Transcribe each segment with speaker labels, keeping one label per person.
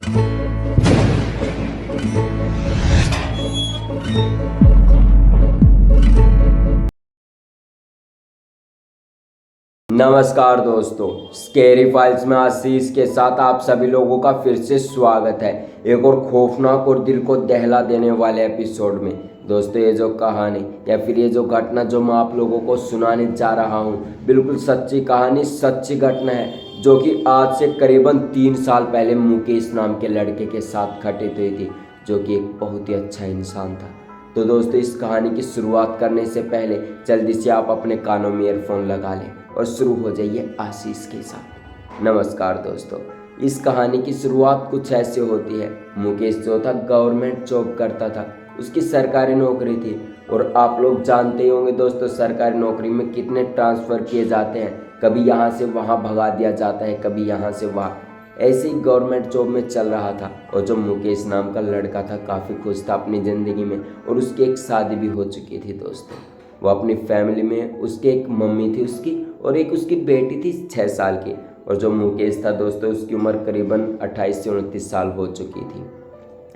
Speaker 1: नमस्कार दोस्तों, scary files में आशीष के साथ आप सभी लोगों का फिर से स्वागत है एक और खौफनाक और दिल को दहला देने वाले एपिसोड में। दोस्तों, ये जो कहानी या फिर ये जो घटना जो मैं आप लोगों को सुनाने जा रहा हूँ, बिल्कुल सच्ची कहानी, सच्ची घटना है जो कि आज से करीबन 3 साल पहले मुकेश नाम के लड़के के साथ घटित हुई थी, जो कि एक बहुत ही अच्छा इंसान था। तो दोस्तों, इस कहानी की शुरुआत करने से पहले जल्दी से आप अपने कानों में ईयरफोन लगा लें और शुरू हो जाइए आशीष के साथ। नमस्कार दोस्तों, इस कहानी की शुरुआत कुछ ऐसे होती है। मुकेश जो था गवर्नमेंट जॉब करता था, उसकी सरकारी नौकरी थी। और आप लोग जानते ही होंगे दोस्तों, सरकारी नौकरी में कितने ट्रांसफ़र किए जाते हैं, कभी यहाँ से वहाँ भगा दिया जाता है, कभी यहाँ से वहाँ। ऐसे ही गवर्नमेंट जॉब में चल रहा था और जो मुकेश नाम का लड़का था काफ़ी खुश था अपनी ज़िंदगी में, और उसकी एक शादी भी हो चुकी थी दोस्तों। वो अपनी फैमिली में, उसके एक मम्मी थी उसकी और एक उसकी बेटी थी 6 साल की। और जो मुकेश था दोस्तों, उसकी उम्र करीबन 28 से 29 साल हो चुकी थी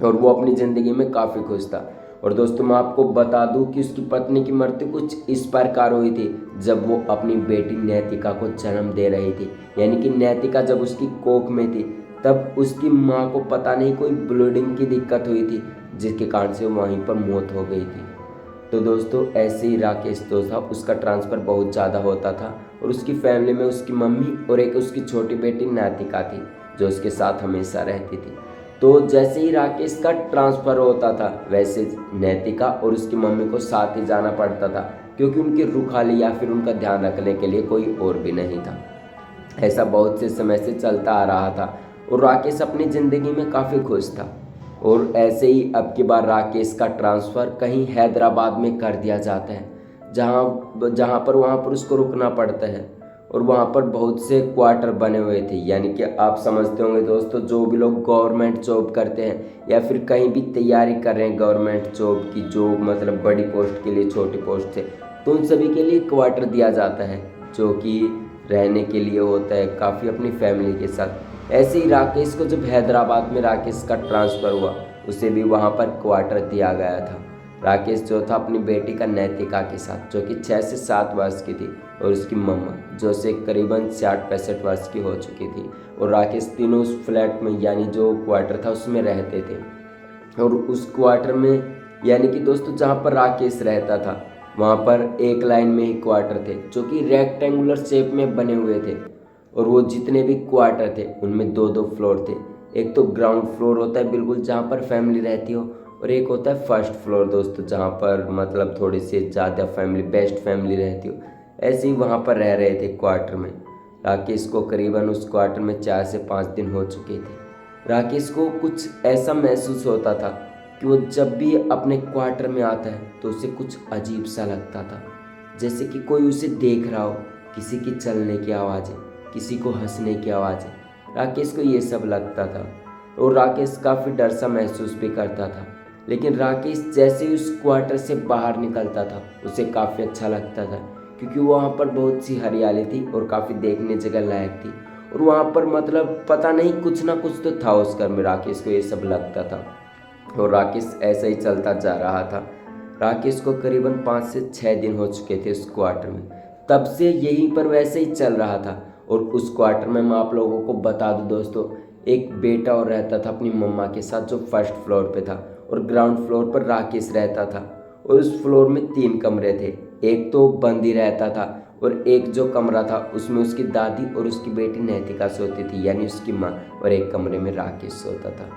Speaker 1: और वो अपनी ज़िंदगी में काफ़ी खुश था। और दोस्तों, मैं आपको बता दूं कि उसकी पत्नी की मृत्यु कुछ इस प्रकार हुई थी जब वो अपनी बेटी नैतिका को जन्म दे रही थी। यानी कि नैतिका जब उसकी कोख में थी तब उसकी माँ को पता नहीं कोई ब्लीडिंग की दिक्कत हुई थी, जिसके कारण से वहीं पर मौत हो गई थी। तो दोस्तों, ऐसे ही राकेश जो था उसका ट्रांसफ़र बहुत ज़्यादा होता था और उसकी फैमिली में उसकी मम्मी और एक उसकी छोटी बेटी नैतिका थी जो उसके साथ हमेशा रहती थी। तो जैसे ही राकेश का ट्रांसफ़र होता था वैसे नैतिका और उसकी मम्मी को साथ ही जाना पड़ता था, क्योंकि उनकी रुखाली या फिर उनका ध्यान रखने के लिए कोई और भी नहीं था। ऐसा बहुत से समय से चलता आ रहा था और राकेश अपनी ज़िंदगी में काफ़ी खुश था। और ऐसे ही अब की बार राकेश का ट्रांसफ़र कहीं हैदराबाद में कर दिया जाता है, जहाँ पर वहाँ पर उसको रुकना पड़ता है। और वहाँ पर बहुत से क्वार्टर बने हुए थे। यानी कि आप समझते होंगे दोस्तों, जो भी लोग गवर्नमेंट जॉब करते हैं या फिर कहीं भी तैयारी कर रहे हैं गवर्नमेंट जॉब की, जो मतलब बड़ी पोस्ट के लिए, छोटी पोस्ट थे, तो उन सभी के लिए क्वार्टर दिया जाता है जो कि रहने के लिए होता है, काफ़ी अपनी फैमिली के साथ। ऐसे ही राकेश को जब हैदराबाद में राकेश का ट्रांसफ़र हुआ, उसे भी वहाँ पर क्वार्टर दिया गया था। राकेश जो था अपनी बेटी का नैतिका के साथ, जो कि 6 से 7 वर्ष की थी, और उसकी मम्मा जो से करीबन 60-65 वर्ष की हो चुकी थी। और राकेश तीनों उस फ्लैट में, यानी जो क्वार्टर था उसमें रहते थे। और उस क्वार्टर में, यानी कि दोस्तों जहाँ पर राकेश रहता था वहाँ पर एक लाइन में ही क्वार्टर थे जो कि रेक्टेंगुलर शेप में बने हुए थे। और वो जितने भी क्वार्टर थे उनमें 2-2 फ्लोर थे। एक तो ग्राउंड फ्लोर होता है बिल्कुल जहाँ पर फैमिली रहती हो, और एक होता है फर्स्ट फ्लोर दोस्तों, जहाँ पर मतलब थोड़ी सी ज़्यादा फैमिली, बेस्ट फैमिली रहती हो। ऐसे ही वहाँ पर रह रहे थे क्वार्टर में। राकेश को करीबन उस क्वार्टर में 4 से 5 दिन हो चुके थे। राकेश को कुछ ऐसा महसूस होता था कि वो जब भी अपने क्वार्टर में आता है तो उसे कुछ अजीब सा लगता था, जैसे कि कोई उसे देख रहा हो। किसी की चलने की आवाज़ें, किसी को हंसने की आवाज़ें, राकेश को ये सब लगता था। और राकेश काफ़ी डर सा महसूस भी करता था। लेकिन राकेश जैसे ही उस क्वार्टर से बाहर निकलता था उसे काफ़ी अच्छा लगता था, क्योंकि वहाँ पर बहुत सी हरियाली थी और काफ़ी देखने जगह लायक थी। और वहाँ पर मतलब पता नहीं कुछ ना कुछ तो था उस घर में, राकेश को ये सब लगता था। और राकेश ऐसे ही चलता जा रहा था। राकेश को करीबन 5 से 6 दिन हो चुके थे उस क्वार्टर में। तब से यहीं पर वैसे ही चल रहा था। और उस क्वार्टर में मैं आप लोगों को बता दूं दोस्तों, एक बेटा और रहता था अपनी मम्मा के साथ जो फर्स्ट फ्लोर पे था, और ग्राउंड फ्लोर पर राकेश रहता था। और उस फ्लोर में 3 कमरे थे। एक तो बंद ही रहता था और एक जो कमरा था उसमें उसकी दादी और उसकी बेटी नैतिका सोती थी, यानी उसकी माँ, और एक कमरे में राकेश सोता था।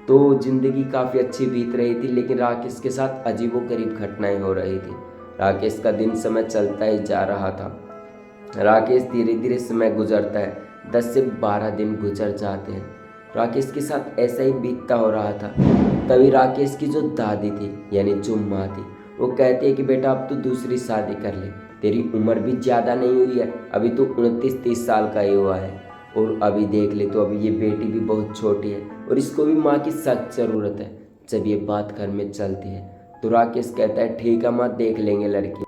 Speaker 1: तो ज़िंदगी काफ़ी अच्छी बीत रही थी, लेकिन राकेश के साथ अजीबोगरीब घटनाएं हो रही थी। राकेश का दिन समय चलता ही जा रहा था। राकेश धीरे धीरे समय गुजरता है, 10 से 12 दिन गुजर जाते हैं। राकेश के साथ ऐसा ही बीतता हो रहा था। तभी राकेश की जो दादी थी, यानी जो माँ थी, वो कहती है कि बेटा अब तो दूसरी शादी कर ले, तेरी उम्र भी ज़्यादा नहीं हुई है, अभी तो 29-30 साल का ही हुआ है। और अभी देख ले तो अभी ये बेटी भी बहुत छोटी है और इसको भी माँ की सख्त ज़रूरत है। जब ये बात घर में चलती है तो राकेश कहता है ठीक है माँ, देख लेंगे लड़की।